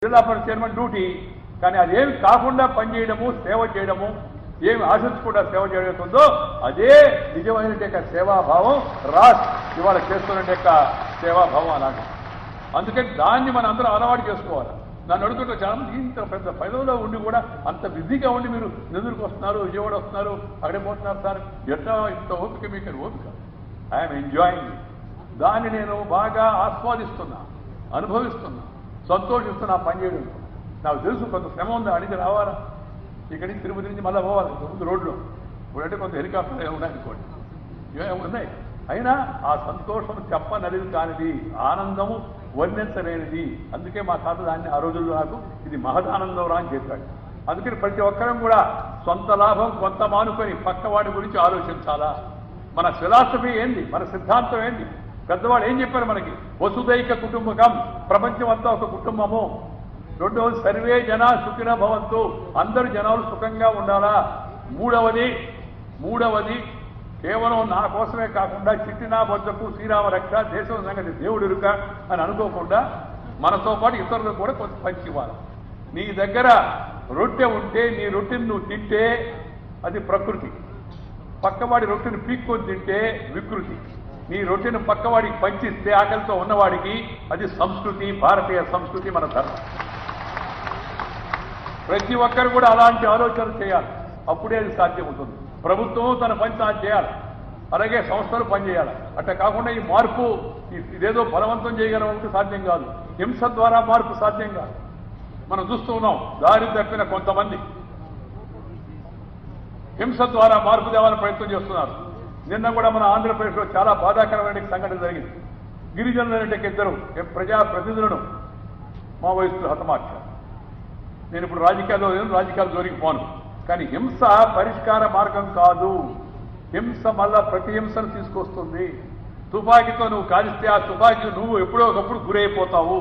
జిల్లా పరిషత్ chairman duty. కానీ అదేమి కాకుండా పనిచేయడము, సేవ చేయడము, ఏమి ఆశించకుండా సేవ చేయడంతో అదే నిజమైన సేవాభావం ఇవాళ చేస్తున్న సేవాభావం అలాంటి. అందుకని దాన్ని మనం అందరం అలవాటు చేసుకోవాలి. నన్ను అడుగుతుంటే చాలా ఇంత పెద్ద పదవిలో ఉండి కూడా అంత బిజీగా ఉండి మీరు నెదురుకు వస్తున్నారు, విజయవాడ వస్తున్నారు, అక్కడే పోతున్నారు సార్, ఎట్లా ఇంత ఓపిక మీకు ఓపిక? I'm enjoying. దాన్ని నేను బాగా ఆస్వాదిస్తున్నా, అనుభవిస్తున్నా, సంతోషిస్తున్నా పనిచేయడం. నాకు తెలుసు కొంత శ్రమ ఉందా అడిగి రావాలా, ఇక్కడి నుంచి తిరుపతి నుంచి మళ్ళీ పోవాలి ముందు రోడ్లో. ఇప్పుడంటే కొంత హెలికాప్టర్ ఉన్నాయనుకోండి, ఉన్నాయి. అయినా ఆ సంతోషం చెప్పనది కానిది, ఆనందము వర్ణించలేనిది. అందుకే మా తాత దాన్ని ఆ రోజుల్లో నాకు ఇది మహదానందం రా అని చెప్పాడు. అందుకని ప్రతి ఒక్కరం కూడా సొంత లాభం కొంత మానుకొని పక్కవాడి గురించి ఆలోచించాలా. మన ఫిలాసఫీ ఏంది, మన సిద్ధాంతం ఏంది, పెద్దవాళ్ళు ఏం చెప్పారు మనకి? వసుదైక కుటుంబకం, ప్రపంచం అంతా ఒక కుటుంబము. రెండవది సర్వే జనా సుఖిన భవంతు, అందరు జనాలు సుఖంగా ఉండాలా. మూడవది కేవలం నా కోసమే కాకుండా చిట్టినా బొద్దకు శ్రీరామ రక్ష, దేశం సంగతి దేవుడు ఇరుక అని అనుకోకుండా మనతో పాటు ఇతరులకు కూడా కొంచెం పంచి ఇవ్వాలి. నీ దగ్గర రొట్టె ఉంటే నీ రొట్టెని నువ్వు తింటే అది ప్రకృతి, పక్కవాడి రొట్టెని పీక్కొని తింటే వికృతి. నీ రొట్టెను పక్కవాడికి పంచిస్తే ఆకలితో ఉన్నవాడికి అది సంస్కృతి, భారతీయ సంస్కృతి, మన ధర్మం. ప్రతి ఒక్కరు కూడా అలాంటి ఆలోచన చేయాలి, అప్పుడే అది సాధ్యమవుతుంది. ప్రభుత్వం తన పని తాను చేయాలి, అలాగే సంస్థలు పనిచేయాలి. అట్లా కాకుండా ఈ మార్పు ఇదేదో బలవంతం చేయగలమంటే సాధ్యం కాదు. హింస ద్వారా మార్పు సాధ్యం కాదు. మనం చూస్తూ ఉన్నాం, దారి తప్పిన కొంతమంది హింస ద్వారా మార్పు తేవాలని ప్రయత్నం చేస్తున్నారు. నిన్న కూడా మన ఆంధ్రప్రదేశ్లో చాలా బాధాకరమైన సంఘటన జరిగింది. గిరిజనులైన ఇద్దరు ప్రజాప్రతినిధులను మావోయిస్టులు హతమార్చారు. నేను ఇప్పుడు రాజకీయాలు జోలికి పోను. కానీ హింస పరిష్కార మార్గం కాదు. హింస మళ్ళా ప్రతిహింసను తీసుకొస్తుంది. తుపాకీతో నువ్వు కాలిస్తే ఆ తుపాకీ నువ్వు ఎప్పుడో ఒకప్పుడు గురైపోతావు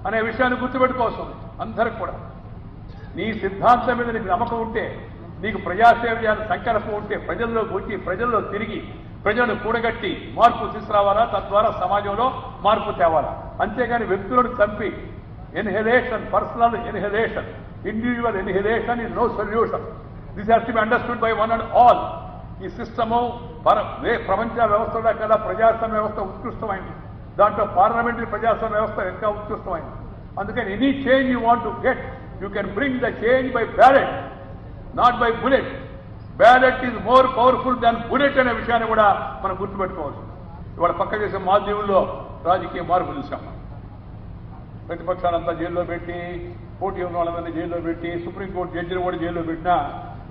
అనే విషయాన్ని గుర్తుపెట్టుకోవాల్సింది అందరికి కూడా. నీ సిద్ధాంతం మీద నీకు నమ్మకం ఉంటే, నీకు ప్రజాసేవ చేయాలని సంకల్పం ఉంటే, ప్రజల్లోకి వచ్చి ప్రజల్లో తిరిగి ప్రజలను కూడగట్టి మార్పు తీసుకురావాలా. తద్వారా సమాజంలో మార్పు తేవాలా. అంతేగాని వ్యక్తులను చంపి annihilation, personal annihilation, individual annihilation is no solution. This has to be understood by one and all. ఈ సిస్టము ప్రపంచ వ్యవస్థలో కల్లా ప్రజాస్వామ్య వ్యవస్థ ఉత్కృష్టమైంది. దాంట్లో పార్లమెంటరీ ప్రజాస్వామ్య వ్యవస్థ ఇంకా ఉత్కృష్టమైంది. అందుకని any change you want to get, you can bring the change by ballot, not by bullet. Ballot is more powerful than bullet అనే విషయాన్ని కూడా మనం గుర్తుపెట్టుకోవచ్చు. ఇవాళ పక్క చేసే మాధ్యమంలో రాజకీయ మార్పు చూసాం. ప్రతిపక్షాలంతా జైల్లో పెట్టి, పోటీ ఉన్న వాళ్ళందరినీ జైల్లో పెట్టి, సుప్రీంకోర్టు జడ్జిని కూడా జైల్లో పెట్టినా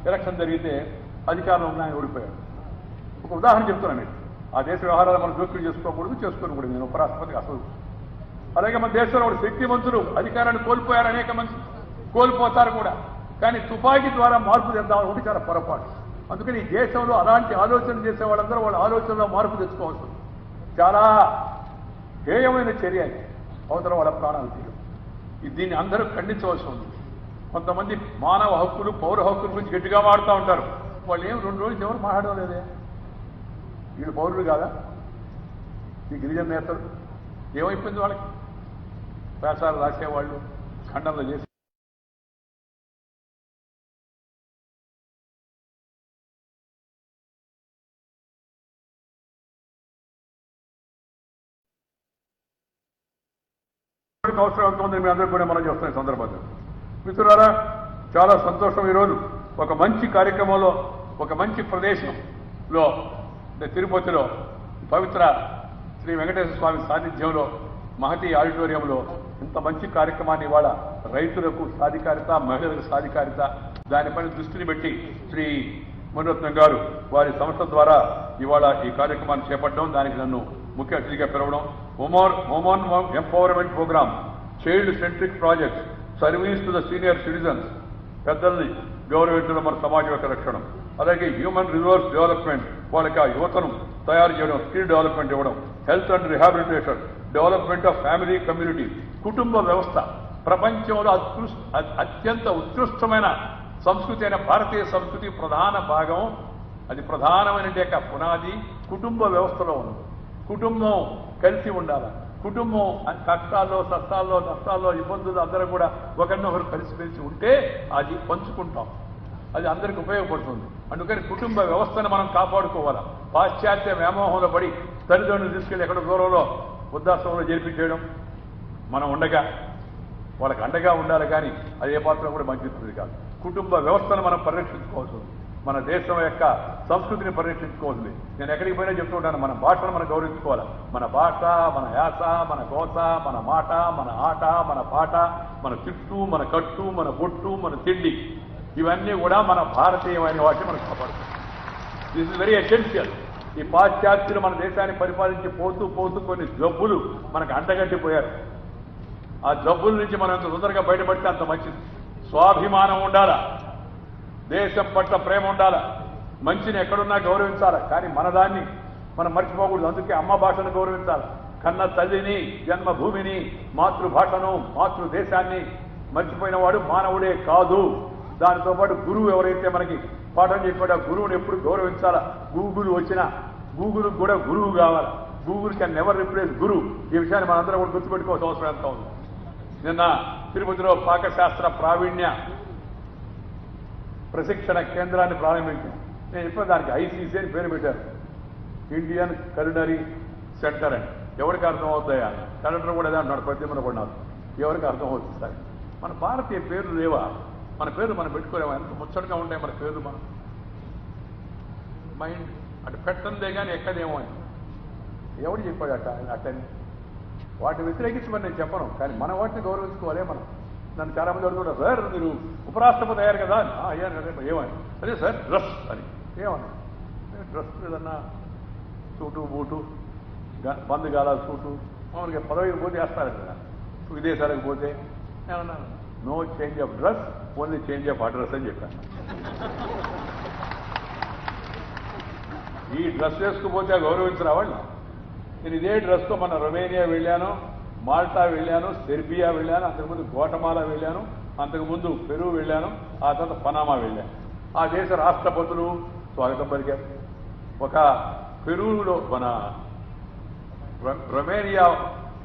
ఎలక్షన్ జరిగితే అధికారంలో ఉన్నాయని ఓడిపోయాడు. ఒక ఉదాహరణ చెప్తున్నాను మీకు. ఆ దేశ వ్యవహారాలు మనం జోక్యం చేసుకోకూడదు. నేను ఉపరాష్ట్రపతికి అసలు. అలాగే మన దేశంలో కూడా శక్తిమంతులు అధికారాన్ని కోల్పోయారు, అనేక మంది కోల్పోతారు కూడా. కానీ తుపాకీ ద్వారా మార్పు తెద్దామని ఒకటి చాలా పొరపాటు. అందుకని ఈ దేశంలో అలాంటి ఆలోచన చేసే వాళ్ళందరూ వాళ్ళ ఆలోచనలో మార్పు తెచ్చుకోవచ్చు. చాలా హేయమైన చర్య అవతల వాళ్ళ ప్రాణాలు తీయడం. దీన్ని అందరూ ఖండించవలసి ఉంది. కొంతమంది మానవ హక్కులు, పౌర హక్కుల గురించి గట్టిగా మాడుతూ ఉంటారు. వాళ్ళు ఏం 2 రోజులు ఎవరు మాట్లాడడం లేదే. వీళ్ళు పౌరులు కాదా? ఈ గిరిజన నేతలు ఏమైపోయింది? వాళ్ళకి వ్యాసాలు రాసేవాళ్ళు, ఖండనలు చేసి అవసరం ఎంత ఉందని మీ అందరూ కూడా మనం చేస్తున్న సందర్భంగా మిత్రులారా, చాలా సంతోషం. ఈరోజు ఒక మంచి కార్యక్రమంలో, ఒక మంచి ప్రదేశంలో, తిరుపతిలో పవిత్ర శ్రీ వెంకటేశ్వర స్వామి సాన్నిధ్యంలో మహతి ఆడిటోరియంలో ఇంత మంచి కార్యక్రమాన్ని ఇవాళ రైతులకు సాధికారిత, మహిళలకు సాధికారిత, దానిపైన దృష్టిని పెట్టి శ్రీ మణిరత్నం గారు వారి సంస్థ ద్వారా ఇవాళ ఈ కార్యక్రమాన్ని చేపట్టడం, దానికి నన్ను ముఖ్య అతిథిగా పిలవడం, women empowerment program, child centric project, service to the senior citizens, పెద్దల్ని గౌరవించడం మన సమాజం యొక్క రక్షణ, అలాగే హ్యూమన్ రిసోర్స్ డెవలప్మెంట్, వాళ్ళకి ఆ యువతను తయారు చేయడం, స్కిల్ డెవలప్మెంట్ ఇవ్వడం, health and rehabilitation, development of family community, కుటుంబ వ్యవస్థ. ప్రపంచంలో అత్యంత ఉత్కృష్టమైన సంస్కృతి అయిన భారతీయ సంస్కృతి ప్రధాన భాగం, అది ప్రధానమైన పునాది కుటుంబ వ్యవస్థలో ఉంది. కుటుంబం కలిసి ఉండాలి. కుటుంబం కష్టాల్లో నష్టాల్లో ఇబ్బందులు అందరూ కూడా ఒకరినొకరు కలిసిమెలిసి ఉంటే అది పంచుకుంటాం, అది అందరికి ఉపయోగపడుతుంది. అందుకని కుటుంబ వ్యవస్థను మనం కాపాడుకోవాలి. పాశ్చాత్య వ్యామోహంలో పడి తల్లిదండ్రులు తీసుకెళ్లి ఎక్కడ దూరంలో వృద్ధాశ్రమంలో చేర్పించేయడం మనం ఉండగా వాళ్ళకి అండగా ఉండాలి, కానీ అది ఏ పాత్ర కూడా మంచిది కాదు. కుటుంబ వ్యవస్థను మనం పరిరక్షించుకోవాల్సి ఉంది, మన దేశం యొక్క సంస్కృతిని పరిరక్షించుకోవాలి. నేను ఎక్కడికి పోయినా చెప్తూ ఉంటాను, మన భాషను మనం గౌరవించుకోవాలి. మన భాష, మన యాస, మన గోస, మన మాట, మన ఆట, మన పాట, మన చుట్టూ, మన కట్టు, మన బొట్టు, మన తిండి, ఇవన్నీ కూడా మన భారతీయమైన వాటిని మనం కాపాడుతాం. This is very essential. ఈ పాశ్చాత్యులు మన దేశాన్ని పరిపాలించి పోతూ కొన్ని జబ్బులు మనకు అంటగట్టిపోయారు. ఆ జబ్బుల నుంచి మనం ఎంత తొందరగా బయటపడితే అంత మంచిది. స్వాభిమానం ఉండాలా, దేశం పట్ల ప్రేమ ఉండాలా, మంచిని ఎక్కడున్నా గౌరవించాలా, కానీ మన దాన్ని మనం మర్చిపోకూడదు. అందుకే అమ్మ భాషను గౌరవించాలి. కన్న తల్లిని, జన్మభూమిని, మాతృభాషను, మాతృదేశాన్ని మర్చిపోయిన వాడు మానవుడే కాదు. దానితో పాటు గురువు ఎవరైతే మనకి పాఠం చెప్పాడో ఆ గురువుని ఎప్పుడు గౌరవించాలా. గూగుల్ వచ్చినా గూగుల్ కూడా గురువు కావాలి. గూగుల్ కెన్ నెవర్ రిప్లేస్ గురువు. ఈ విషయాన్ని మనందరం కూడా గుర్తుపెట్టుకోవాల్సిన అవసరం ఎంత ఉంది. నిన్న తిరుపతిలో పాకశాస్త్ర ప్రావీణ్య ప్రశిక్షణ కేంద్రాన్ని ప్రారంభించాం. నేను ఇప్పుడు దానికి ఐసీసీ అని పేరు పెట్టారు, ఇండియన్ కల్నరీ సెంటర్ అని. ఎవరికి అర్థం అవుతాయా? కలెక్టర్ కూడా అదే అన్నాడు, ప్రతిమను కూడా నాకు ఎవరికి అర్థం అవుతుంది సార్. మన భారతీయ పేర్లు లేవా? మన పేర్లు మనం పెట్టుకోలేమా? ఎంత ముచ్చటగా ఉంటాయి మన పేర్లు. మనం మైండ్ అటు పెట్టందే కానీ ఎక్కడేమో అని ఎవడు చెప్పాడు అట్టని. వాటిని వ్యతిరేకించి మరి నేను చెప్పను, కానీ మన వాటిని గౌరవించుకోవాలే మనం. నన్ను చాలా మంది అడుగుతారు, సార్ మీరు ఉపరాష్ట్రపతి అయ్యారు కదా? అయ్యాను కదా. ఏమని? అదే సార్ డ్రెస్ అని. ఏమన్నా డ్రెస్ ఏదన్నా సూటు బూటు బంద్ గాలాలు సూటు మామూలుగా పదవికి పోతే వేస్తారు కదా, విదేశాలకు పోతే. ఏమన్నా no change of dress, only change of address అని చెప్పాను. ఈ డ్రెస్ వేసుకుపోతే గౌరవించరా వాళ్ళు? నేను ఇదే డ్రెస్తో మన రొమేనియా వెళ్ళాను, మాల్టా వెళ్ళాను, సెర్బియా వెళ్ళాను, అంతకుముందు గోటమాలా వెళ్ళాను, అంతకుముందు పెరు వెళ్ళాను, ఆ తర్వాత పనామా వెళ్ళాను. ఆ దేశ రాష్ట్రపతులు స్వాగతం పలికారు. ఒక పెరూలో మన రొమేనియా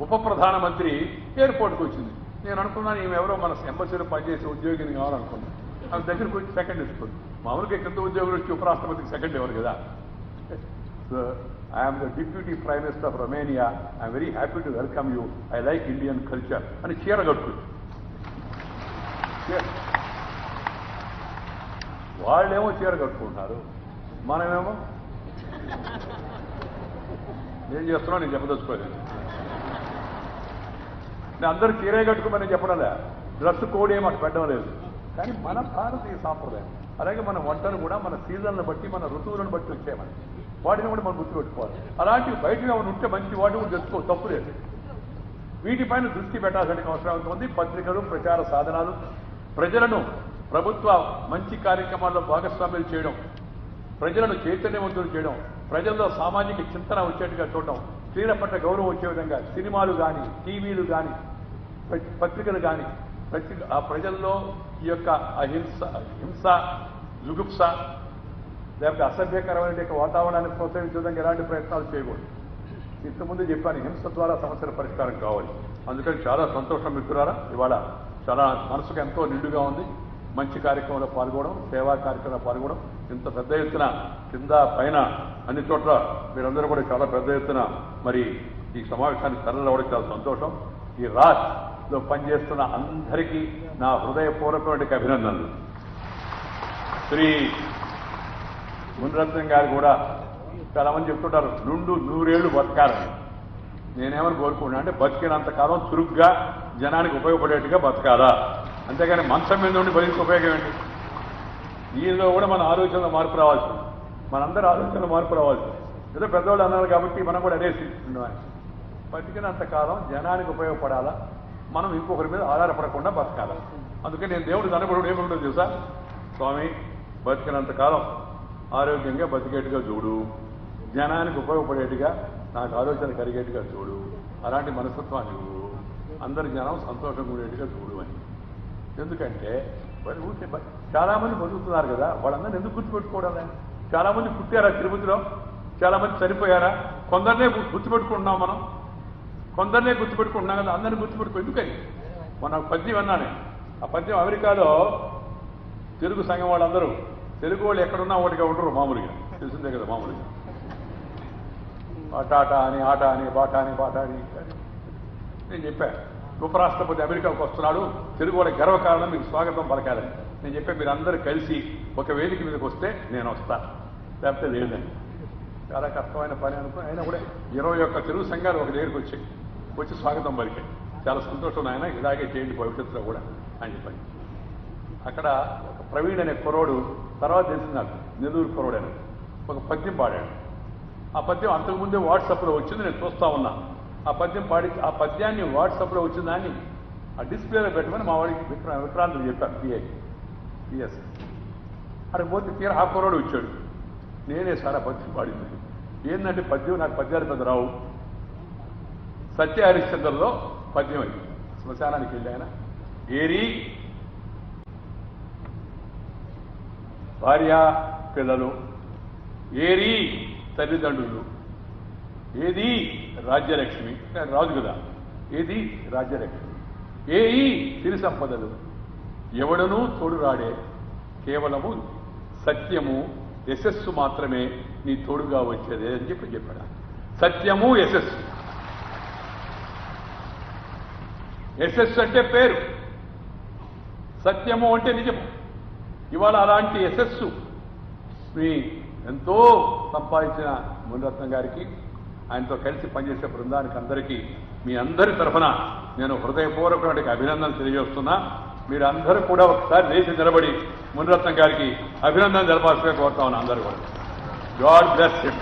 ఉప ప్రధానమంత్రి ఎయిర్పోర్ట్కి వచ్చింది. నేను అనుకున్నాను ఈమె ఎవరో మన ఎంబసీలో పనిచేసే ఉద్యోగిని కావాలనుకున్నాను. ఆమె దగ్గరికి వచ్చి సెకండ్ ఇస్తుంది. మామూలుగా కింద ఉద్యోగులు వచ్చి ఉపరాష్ట్రపతికి సెకండ్ ఎవరు కదా. I am the Deputy Prime Minister of Romania. I am very happy to welcome you. I like Indian culture. అని చీర కట్టుకుంది. వాళ్ళేమో చీర కట్టుకుంటున్నారు, మనమేమో ఏం చేస్తున్నా నేను చెప్పదలుచుకోలేదు. నేను అందరూ చీరే కట్టుకోమని చెప్పడంలే, డ్రెస్ కోడ్ ఏమో అటు పెట్టడం లేదు. కానీ మన భారతీయ సాంప్రదాయం. అలాగే మన వంటలు కూడా మన సీజన్లను బట్టి, మన ఋతువులను బట్టి వచ్చాయమని, వాటిని కూడా మనం గుర్తుపెట్టుకోవాలి. అలాంటివి బయటగా ఉంటే మంచి వాటిని కూడా తెచ్చుకోవాలి, తప్పు లేదు. వీటిపైన దృష్టి పెట్టాల్సిన అవసరం ఉంది. పత్రికలు, ప్రచార సాధనాలు, ప్రజలను ప్రభుత్వ మంచి కార్యక్రమాల్లో భాగస్వామ్యం చేయడం, ప్రజలను చైతన్యవంతులు చేయడం, ప్రజల్లో సామాజిక చింతన వచ్చేట్టుగా చూడడం, స్త్రీల పట్ల గౌరవం వచ్చే విధంగా సినిమాలు కానీ, టీవీలు కానీ, పత్రికలు కానీ, ఆ ప్రజల్లో ఈ యొక్క హింస, జుగుప్స, లేకపోతే అసభ్యకరమైన వాతావరణాన్ని ప్రోత్సహించే విధంగా ఎలాంటి ప్రయత్నాలు చేయకూడదు. ఇంతకుముందు చెప్పాను, హింస ద్వారా సమస్యల పరిష్కారం కావాలి. అందుకని చాలా సంతోషం మిత్రులారా, ఇవాళ చాలా మనసుకు ఎంతో నిండుగా ఉంది. మంచి కార్యక్రమంలో పాల్గొనడం, సేవా కార్యక్రమంలో పాల్గొనడం, ఇంత పెద్ద ఎత్తున కింద పైన అన్ని చోట్ల మీరందరూ కూడా చాలా పెద్ద ఎత్తున మరి ఈ సమావేశానికి తరలివడం చాలా సంతోషం. ఈ రాజ్లో పనిచేస్తున్న అందరికీ నా హృదయపూర్వకమైన అభినందనలు. శ్రీ మునిరత్నం గారు కూడా చాలా మంది చెప్తుంటారు, 100 బతకాలని. నేనేమని కోరుకున్నా అంటే బతికినంతకాలం చురుగ్గా జనానికి ఉపయోగపడేట్టుగా బతకాలా, అంతేగాని మంచం మీద ఉండి బతికి ఉపయోగం ఏంటి? దీనిలో కూడా మన ఆలోచనలో మార్పు రావాల్సింది, మనందరూ ఆలోచనలో మార్పు రావాల్సింది. ఏదో పెద్దవాళ్ళు అన్నారు కాబట్టి మనం కూడా అనేసి బతికినంతకాలం జనానికి ఉపయోగపడాలా, మనం ఇంకొకరి మీద ఆధారపడకుండా బతకాలా. అందుకే నేను దేవుడు దనపడు ఏముంటుంది తెలుసా, స్వామి బతికినంతకాలం ఆరోగ్యంగా బతికేట్టుగా చూడు, జనానికి ఉపయోగపడేట్టుగా నాకు ఆలోచన కలిగేట్టుగా చూడు, అలాంటి మనస్తత్వాన్ని అందరి జనం సంతోషంగా ఉండేట్టుగా చూడు అని. ఎందుకంటే చాలా మంది బతుకుతున్నారు కదా, వాళ్ళందరినీ ఎందుకు గుర్తుపెట్టుకోవడం? చాలా మంది పుట్టారా తిరుపతిలో, చాలా మంది చనిపోయారా, కొందరినే గుర్తుపెట్టుకుంటున్నాం మనం. కొందరినే గుర్తుపెట్టుకుంటున్నాం కదా, అందరినీ గుర్తుపెట్టుకో ఎందుకని. మొన్న పద్యం అన్నానే, ఆ పద్యం అమెరికాలో తెలుగు సంఘం వాళ్ళందరూ తెలుగు వాళ్ళు ఎక్కడున్నా ఒకటిగా ఉండరు మామూలుగా, తెలిసిందే కదా మామూలుగా. ఆట అని ఆట అని బాట అని పాట అని నేను చెప్పాను. ఉపరాష్ట్రపతి అమెరికాకు వస్తున్నాడు, తెలుగు వాళ్ళకి గర్వకారణం, మీకు స్వాగతం పలకాలని నేను చెప్పాను. మీరు అందరూ కలిసి ఒక వేదిక మీదకి వస్తే నేను వస్తాను, లేకపోతే లేదని. చాలా కష్టమైన పని అనుకుని అయినా కూడా 21 తెలుగు సంఘాలు ఒక దగ్గరికి వచ్చి స్వాగతం పలికాయి. చాలా సంతోషం ఆయన, ఇలాగే చేయండి భవిష్యత్తులో కూడా అని చెప్పాను. అక్కడ ఒక ప్రవీణ్ అనే కుర్రోడు, తర్వాత తెలిసింది నాకు నెల్లూరు కుర్రోడు అని, ఒక పద్యం పాడాడు. ఆ పద్యం అంతకుముందే వాట్సాప్లో వచ్చింది, నేను చూస్తా ఉన్నా. ఆ పద్యం పాడి ఆ పద్యాన్ని వాట్సాప్లో వచ్చిన దాన్ని ఆ డిస్ప్లేలో పెట్టమని మా వాడికి విక్రాంతులు చెప్పాను, పిఎస్. అక్కడికి పోతే తీరా ఆ కుర్రోడు వచ్చాడు. నేనే సార్ ఆ పద్యం పాడింది. ఏంటంటే పద్యం నాకు పద్యాలు పెద్ద రావు. సత్య హరిశ్చంద్రలో పద్యం అది. శ్మశానానికి వెళ్ళి ఆయన ఏరి భార్య పిల్లలు, ఏరి తల్లిదండ్రులు, ఏది రాజ్యలక్ష్మి, రాజు కదా, ఏది రాజ్యలక్ష్మి, ఏయి సిరి సంపదలు, ఎవడనూ తోడు రాడే, కేవలము సత్యము యశస్సు మాత్రమే నీ తోడుగా వచ్చేదే అని చెప్పాడు. సత్యము యశస్సు. యశస్సు అంటే పేరు, సత్యము అంటే నిజము. ఇవాళ అలాంటి యశస్సు మీ ఎంతో సంపాదించిన మునిరత్నం గారికి, ఆయనతో కలిసి పనిచేసే బృందానికి అందరికీ మీ అందరి తరఫున నేను హృదయపూర్వకమైన అభినందనలు తెలియజేస్తున్నా. మీరందరూ కూడా ఒకసారి లేచి నిలబడి మునిరత్నం గారికి అభినందన తెలపాల్సిగా కోరుతా ఉన్నా. అందరూ కూడా గాడ్ బ్లెస్ హిమ్.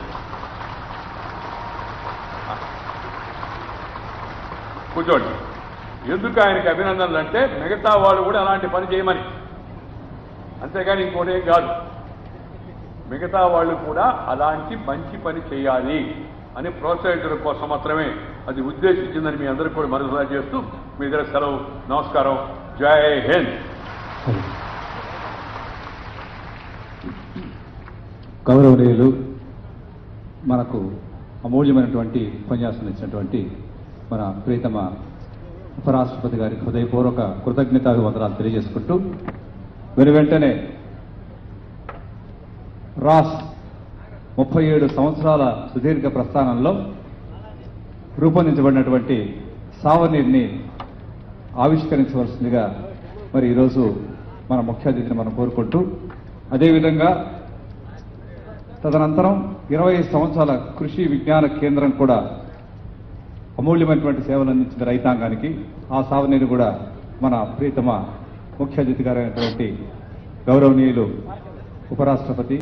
కూర్చోండి. ఎందుకు ఆయనకి అభినందనలు అంటే మిగతా వాళ్ళు కూడా అలాంటి పని చేయమని, అంతేగాని ఇంకోటేం కాదు. మిగతా వాళ్ళు కూడా అలాంటి మంచి పని చేయాలి అని ప్రోత్సహించడం కోసం మాత్రమే అది ఉద్దేశించిందని మీ అందరికీ కూడా మరోసారి చేస్తూ మీ దగ్గర సెలవు. నమస్కారం. జై హింద్. గౌరవనీయులు, మనకు అమూల్యమైనటువంటి ఉపన్యాసం ఇచ్చినటువంటి మన ప్రియతమ ఉపరాష్ట్రపతి గారికి హృదయపూర్వక కృతజ్ఞతాభివందనాలు తెలియజేసుకుంటూ, వెంటనే రాస్ 37 సంవత్సరాల సుదీర్ఘ ప్రస్థానంలో రూపొందించబడినటువంటి సావనీర్ని ఆవిష్కరించవలసిందిగా మరి ఈరోజు మన ముఖ్య అతిథిని మనం కోరుకుంటూ, అదేవిధంగా తదనంతరం 25 సంవత్సరాల కృషి విజ్ఞాన కేంద్రం కూడా అమూల్యమైనటువంటి సేవలు అందించిన రైతాంగానికి ఆ సావనీరు కూడా మన ప్రియతమ ముఖ్య అతిథి గారైనటువంటి గౌరవనీయులు ఉపరాష్ట్రపతి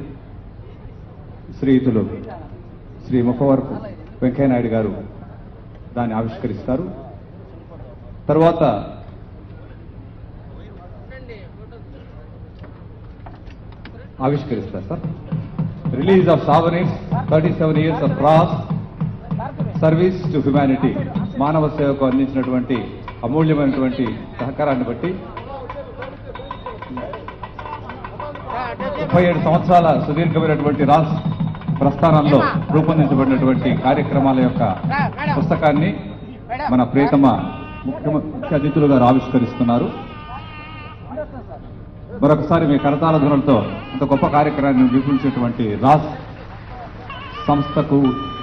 శ్రీయుతులు శ్రీ ముఖవరపు వెంకయ్యనాయుడు గారు దాన్ని ఆవిష్కరిస్తారు. తర్వాత ఆవిష్కరిస్తారు sir. Release of souvenirs 37 years of రాస్ సర్వీస్ టు హ్యుమానిటీ, మానవ సేవకు అందించినటువంటి అమూల్యమైనటువంటి సహకారాన్ని బట్టి 37 సంవత్సరాల సుదీర్ఘమైనటువంటి రాస్ ప్రస్థానంలో రూపొందించబడినటువంటి కార్యక్రమాల యొక్క పుస్తకాన్ని మన ప్రియతమ ముఖ్య అతిథులు గారు ఆవిష్కరిస్తున్నారు. మరొకసారి మీ కరతాళ ధ్వనులతో ఇంత గొప్ప కార్యక్రమాన్ని నిర్వహించేటువంటి రాస్ సంస్థకు,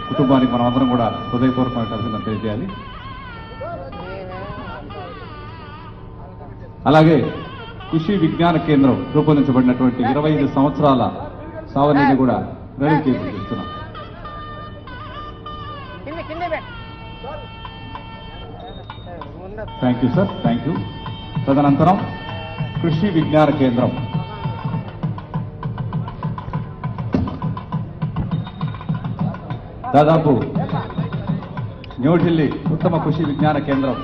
కుటుంబానికి మనం అందరం కూడా హృదయపూర్వకమైన అభినందనలు తెలియజేయాలి. అలాగే కృషి విజ్ఞాన కేంద్రం రూపొందించబడినటువంటి 25 సంవత్సరాల సావనీని కూడా రెడీ చేస్తున్నాం. Thank you sir, thank you. తదనంతరం కృషి విజ్ఞాన కేంద్రం దాదాపు న్యూఢిల్లీ ఉత్తమ కృషి విజ్ఞాన కేంద్రం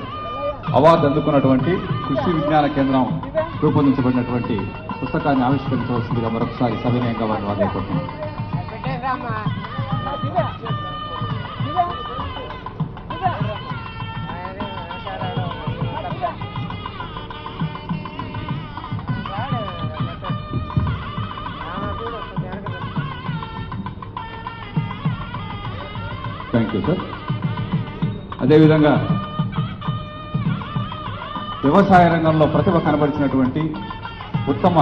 అవార్డు అందుకున్నటువంటి కృషి విజ్ఞాన కేంద్రం రూపొందించబడినటువంటి పుస్తకాన్ని ఆవిష్కరించవలసిందిగా మరొకసారి సవినయంగా వారిని వాదించుకుంటున్నాం. Thank you sir. అదే అదేవిధంగా వ్యవసాయ రంగంలో ప్రతిభ కనబరిచినటువంటి ఉత్తమ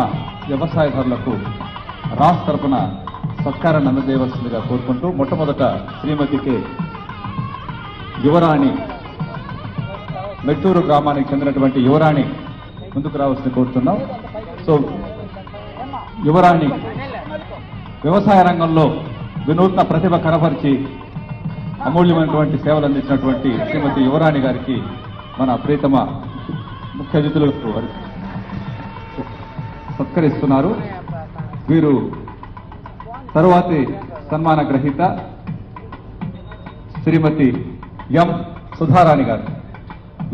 వ్యవసాయదారులకు రాష్ట్ర తరపున సత్కారాన్ని అందజేయవలసిందిగా కోరుకుంటూ మొట్టమొదట శ్రీమతి కె యువరాణి మెట్టూరు గ్రామానికి చెందినటువంటి యువరాణి ముందుకు రావాల్సింది కోరుతున్నాం. సో యువరాణి వ్యవసాయ రంగంలో వినూత్న ప్రతిభ కనపరిచి అమూల్యమైనటువంటి సేవలు అందించినటువంటి శ్రీమతి యువరాణి గారికి మన ప్రియతమ ముఖ్య అతిథులకు సత్కరిస్తున్నారు. వీరు తరువాతి సన్మాన గ్రహీత శ్రీమతి ఎం సుధారాణి గారు.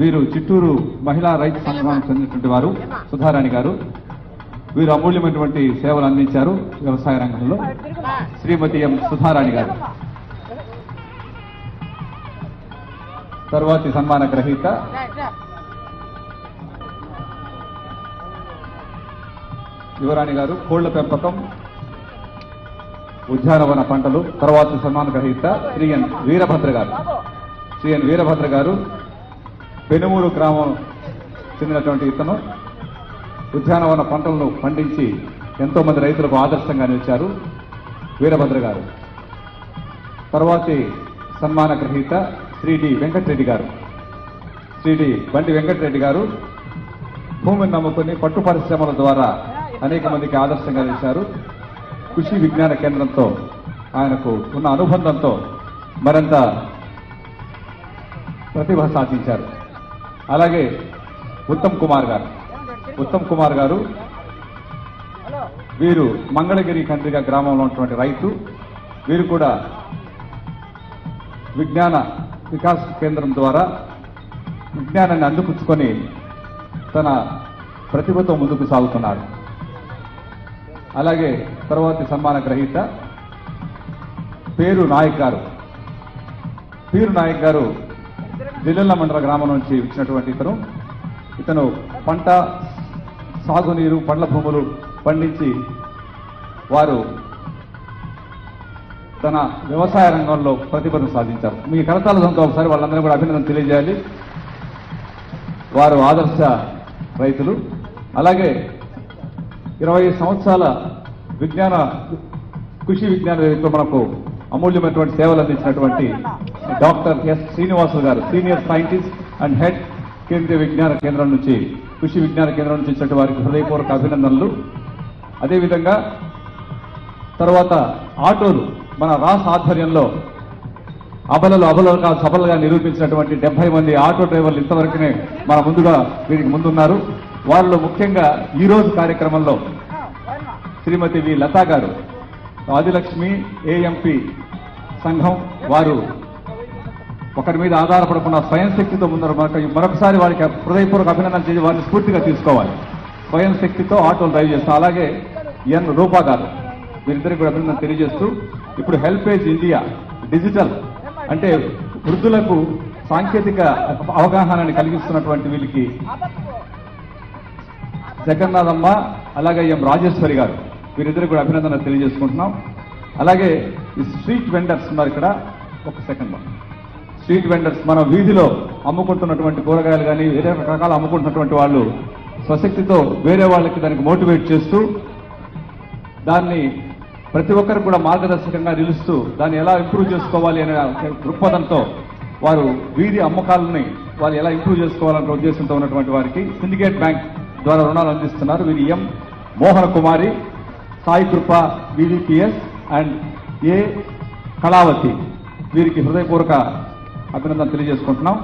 వీరు చిత్తూరు మహిళా రైతు సంఘానికి చెందినటువంటి వారు. సుధారాణి గారు వీరు అమూల్యమైనటువంటి సేవలు అందించారు వ్యవసాయ రంగంలో. శ్రీమతి ఎం సుధారాణి గారు తరువాతి సన్మాన గ్రహీత యువరాణి గారు కోళ్ల పెంపకం ఉద్యానవన పంటలు. తర్వాత సన్మాన గ్రహీత శ్రీ ఎన్ వీరభద్ర గారు. శ్రీ ఎన్ వీరభద్ర గారు పెనుమూరు గ్రామం చెందినటువంటి ఇతను ఉద్యానవన పంటలను పండించి ఎంతో మంది రైతులకు ఆదర్శంగా నిలిచారు వీరభద్ర గారు. తర్వాతి సన్మాన గ్రహీత శ్రీ డి వెంకటరెడ్డి గారు. శ్రీ డి బండి వెంకటరెడ్డి గారు భూమిని నమ్ముకుని పట్టు పరిశ్రమల ద్వారా అనేక మందికి ఆదర్శంగా నిలిచారు. కృషి విజ్ఞాన కేంద్రంతో ఆయనకు ఉన్న అనుబంధంతో మరింత ప్రతిభ సాధించారు. అలాగే ఉత్తమ్ కుమార్ గారు. ఉత్తమ్ కుమార్ గారు వీరు మంగళగిరి కండ్రిగ గ్రామంలో ఉన్నటువంటి రైతు. వీరు కూడా విజ్ఞాన వికాస్ కేంద్రం ద్వారా విజ్ఞానాన్ని అందిపుచ్చుకొని తన ప్రతిభతో ముందుకు సాగుతున్నారు. అలాగే తర్వాతి సన్మాన గ్రహీత పేరు నాయక్ గారు. పేరు నాయక్ గారు జిల్లెళ్ల మండల గ్రామం నుంచి వచ్చినటువంటి ఇతను పంట సాగునీరు పండ్ల భూములు పండించి వారు తన వ్యవసాయ రంగంలో ప్రతిభను సాధించారు. మీ కరతాళంతో ఒకసారి వాళ్ళందరూ కూడా అభినందన తెలియజేయాలి. వారు ఆదర్శ రైతులు. అలాగే 20 సంవత్సరాల కృషి విజ్ఞాన వేదికలో మనకు అమూల్యమైనటువంటి సేవలు అందించినటువంటి డాక్టర్ ఎస్ శ్రీనివాసులు గారు, సీనియర్ సైంటిస్ట్ అండ్ హెడ్ కేంద్రీయ విజ్ఞాన కేంద్రం నుంచి కృషి విజ్ఞాన కేంద్రం నుంచి ఇచ్చినటువంటి వారికి హృదయపూర్వక అభినందనలు. అదేవిధంగా తర్వాత ఆటోలు మన రాష్ట్ర ఆధ్వర్యంలో అబలలు సబలుగా నిరూపించినటువంటి 70 మంది ఆటో డ్రైవర్లు ఇంతవరకునే మన వీరికి ముందున్నారు. వారిలో ముఖ్యంగా ఈ రోజు కార్యక్రమంలో శ్రీమతి వి లతా గారు, ఆదిలక్ష్మి ఏఎంపీ సంఘం వారు ఒకరి మీద ఆధారపడకుండా స్వయం శక్తితో ముందర మరొకసారి వారికి హృదయపూర్వక అభినందన చేసి వారిని స్ఫూర్తిగా తీసుకోవాలి. స్వయం శక్తితో ఆటోలు డ్రైవ్ చేస్తాం. అలాగే ఎన్ రూపా గారు, వీరిద్దరికి కూడా అభినందన తెలియజేస్తూ ఇప్పుడు హెల్పేజ్ ఇండియా డిజిటల్ అంటే వృద్ధులకు సాంకేతిక అవగాహనని కలిగిస్తున్నటువంటి వీళ్ళకి జగన్నాథమ్మ, అలాగే ఎం రాజేశ్వరి గారు, వీరిద్దరికి కూడా అభినందన తెలియజేసుకుంటున్నాం. అలాగే ఈ స్ట్రీట్ వెండర్స్ ఉన్నారు ఇక్కడ. ఒక సెకండ్. స్ట్రీట్ వెండర్స్ మన వీధిలో అమ్ముకుంటున్నటువంటి కూరగాయలు కానీ వేరే రకాలు అమ్ముకుంటున్నటువంటి వాళ్ళు స్వశక్తితో వేరే వాళ్ళకి దానికి మోటివేట్ చేస్తూ దాన్ని ప్రతి ఒక్కరు కూడా మార్గదర్శకంగా నిలుస్తూ దాన్ని ఎలా ఇంప్రూవ్ చేసుకోవాలి అనే దృక్పథంతో వారు వీధి అమ్మకాలని వారు ఎలా ఇంప్రూవ్ చేసుకోవాలనే ఉద్దేశంతో ఉన్నటువంటి వారికి సిండికేట్ బ్యాంక్ ద్వారా రుణాలు అందిస్తున్నారు. వీరి ఎం మోహన కుమారి, సాయి కృప బీడీపీఎస్ అండ్ ఏ కళావతి, వీరికి హృదయపూర్వక అభినందన తెలియజేసుకుంటున్నాం.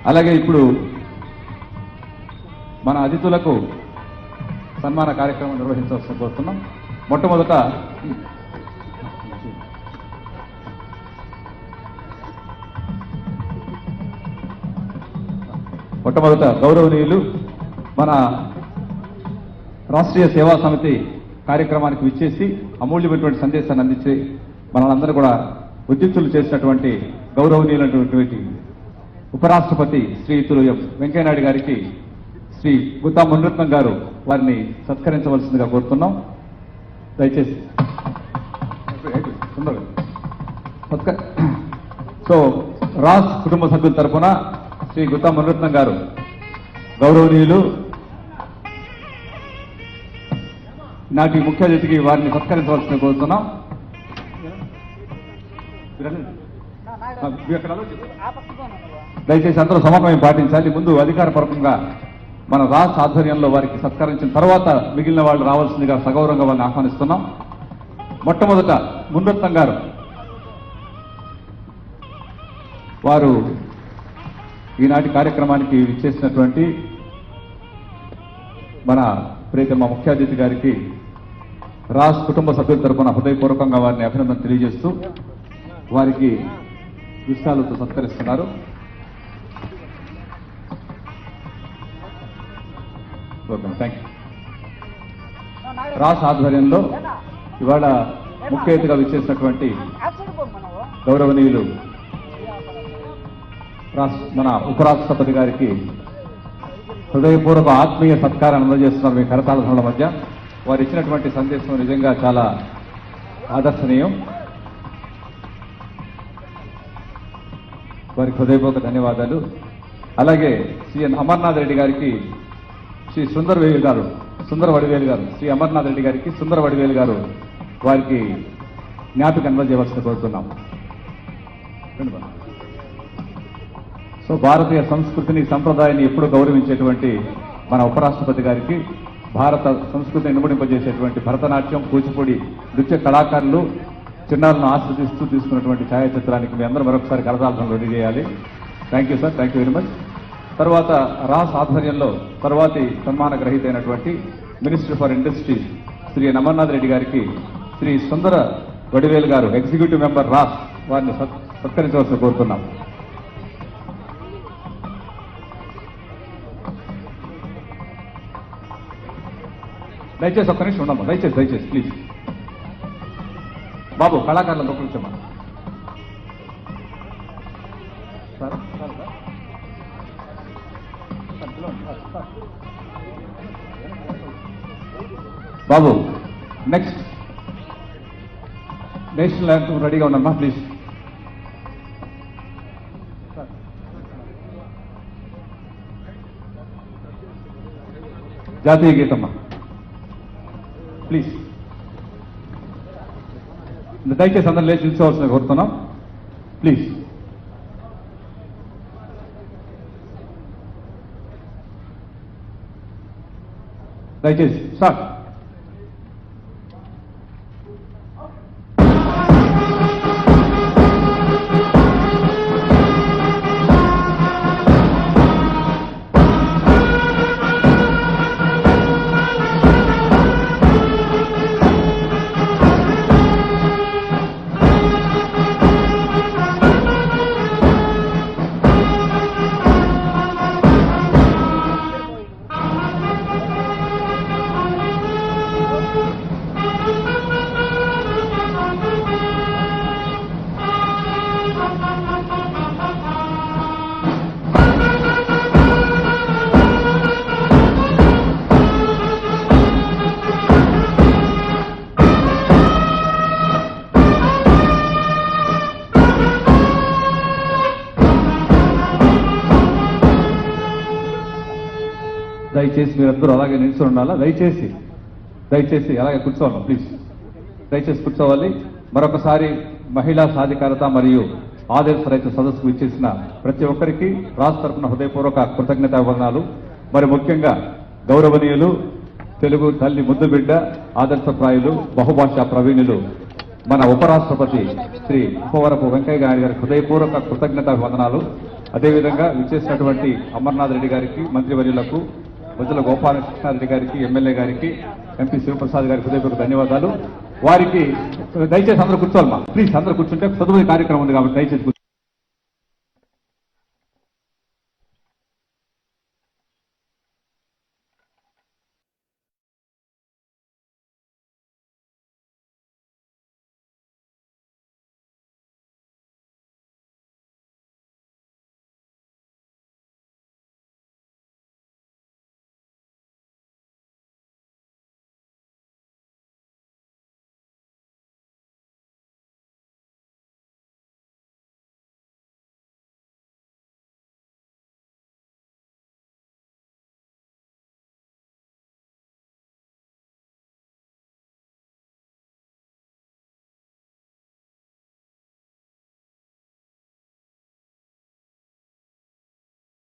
అలాగే ఇప్పుడు మన అతిథులకు సన్మాన కార్యక్రమం నిర్వహించవలసి కోరుతున్నాం. మొట్టమొదట గౌరవనీయులు మన రాష్ట్రీయ సేవా సమితి కార్యక్రమానికి విచ్చేసి అమూల్యమైనటువంటి సందేశాన్ని అందించి మనలందరూ కూడా ఉద్యుక్తులు చేసినటువంటి గౌరవనీయులైనటువంటి ఉపరాష్ట్రపతి శ్రీయుతులు ఎం వెంకయ్యనాయుడు గారికి శ్రీ గుత్తా మునిరత్నం గారు వారిని సత్కరించవలసిందిగా కోరుతున్నాం. దయచేసి సో రాజ్ కుటుంబ సభ్యుల తరఫున శ్రీ గుత్తా మునిరత్నం గారు గౌరవనీయులు నాటి ముఖ్య అతిథికి వారిని సత్కరించవలసిందిగా కోరుతున్నాం. దయచేసి అందరూ సమన్వయం పాటించాలి. ముందు అధికారపూర్వకంగా మన రాష్ట్ర ఆధ్వర్యంలో వారికి సత్కరించిన తర్వాత మిగిలిన వాళ్ళు రావాల్సిందిగా సగౌరవంగా వాళ్ళని ఆహ్వానిస్తున్నాం. మొట్టమొదట మునిరత్నం గారు వారు ఈనాటి కార్యక్రమానికి ఇచ్చేసినటువంటి మన ప్రియతమ ముఖ్య అతిథి గారికి రాజ్ కుటుంబ సభ్యుల తరఫున హృదయపూర్వకంగా వారిని అభినందన తెలియజేస్తూ వారికి విషయాలతో సత్కరిస్తున్నారు. Thank you. రాష్ట్ర ఆధ్వర్యంలో ఇవాళ ముఖ్య అతిథిగా విచ్చేసినటువంటి గౌరవనీయులు మన ఉపరాష్ట్రపతి గారికి హృదయపూర్వక ఆత్మీయ సత్కారాన్ని అందజేస్తున్నారు మీ కరతాళ మధ్య. వారు ఇచ్చినటువంటి సందేశం నిజంగా చాలా ఆదర్శనీయం. వారికి హృదయపూర్వక ధన్యవాదాలు. అలాగే సిఎన్ అమర్నాథ్ రెడ్డి గారికి శ్రీ సుందర వడివేలు గారు శ్రీ అమర్నాథ్ రెడ్డి గారికి సుందర వడివేలు గారు వారికి జ్ఞాపిక అందజేయవలసిన కోరుతున్నాం. సో భారతీయ సంస్కృతిని సంప్రదాయాన్ని ఎప్పుడూ గౌరవించేటువంటి మన ఉపరాష్ట్రపతి గారికి భారత సంస్కృతిని ఇనుమడింపజేసేటువంటి భరతనాట్యం, కూచిపూడి నృత్య కళాకారులు చిన్నారులను ఆస్వాదిస్తూ తీసుకున్నటువంటి ఛాయాచిత్రానికి మీ అందరూ మరొకసారి కరతాళం రెడీ చేయాలి. Thank you sir, thank you very much. తర్వాత రాస్ ఆధ్వర్యంలో తర్వాతి సన్మాన గ్రహీత అయినటువంటి minister for industry Shri Amarnath Reddy గారికి శ్రీ సుందర వడివేలు గారు ఎగ్జిక్యూటివ్ మెంబర్ రాస్ వారిని సత్కరించవలసి కోరుతున్నాం. దయచేసి ఒక్క నిమిషం ఉండమ్మా, దయచేసి ప్లీజ్. బాబు కళాకారులను కూర్చోమ్మా. బాబు నెక్స్ట్ నేషనల్ యాంథమ్ రెడీగా ఉండమ్మా ప్లీజ్. జాతీయ గీతమ్మా ప్లీజ్. దయచేసి అందరూ లేచి నిల్చోవలసిన కోరుతున్నాం ప్లీజ్. దయచేసి సార్. దయచేసి మీరందరూ అలాగే నిల్చొని ఉండాలా. దయచేసి అలాగే కూర్చోవాలి ప్లీజ్. దయచేసి కూర్చోవాలి. మరొకసారి మహిళా సాధికారత మరియు ఆదర్శ రైతు సదస్సుకు ఇచ్చేసిన ప్రతి ఒక్కరికి రాష్ట్ర తరఫున హృదయపూర్వక కృతజ్ఞతావందనాలు. మరి ముఖ్యంగా గౌరవనీయులు తెలుగు తల్లి ముద్దుబిడ్డ ఆదర్శప్రాయులు బహుభాషా ప్రవీణులు మన ఉపరాష్ట్రపతి శ్రీ ఉపవరపు వెంకయ్య నాయుడు గారికి హృదయపూర్వక కృతజ్ఞతావందనాలు. అదేవిధంగా విచ్చేసినటువంటి అమర్నాథ్ రెడ్డి గారికి, మంత్రివర్యులకు, బుజ్జల గోపాలకృష్ణారెడ్డి గారికి, ఎమ్మెల్యే గారికి, ఎంపీ శివప్రసాద్ గారికి హృదయపూర్వక ధన్యవాదాలు. వారికి దయచేసి అందరూ కూర్చోవాలమ్మా ప్లీజ్. అందరూ కూర్చుంటే చదువు కార్యక్రమం ఉంది కాబట్టి దయచేసి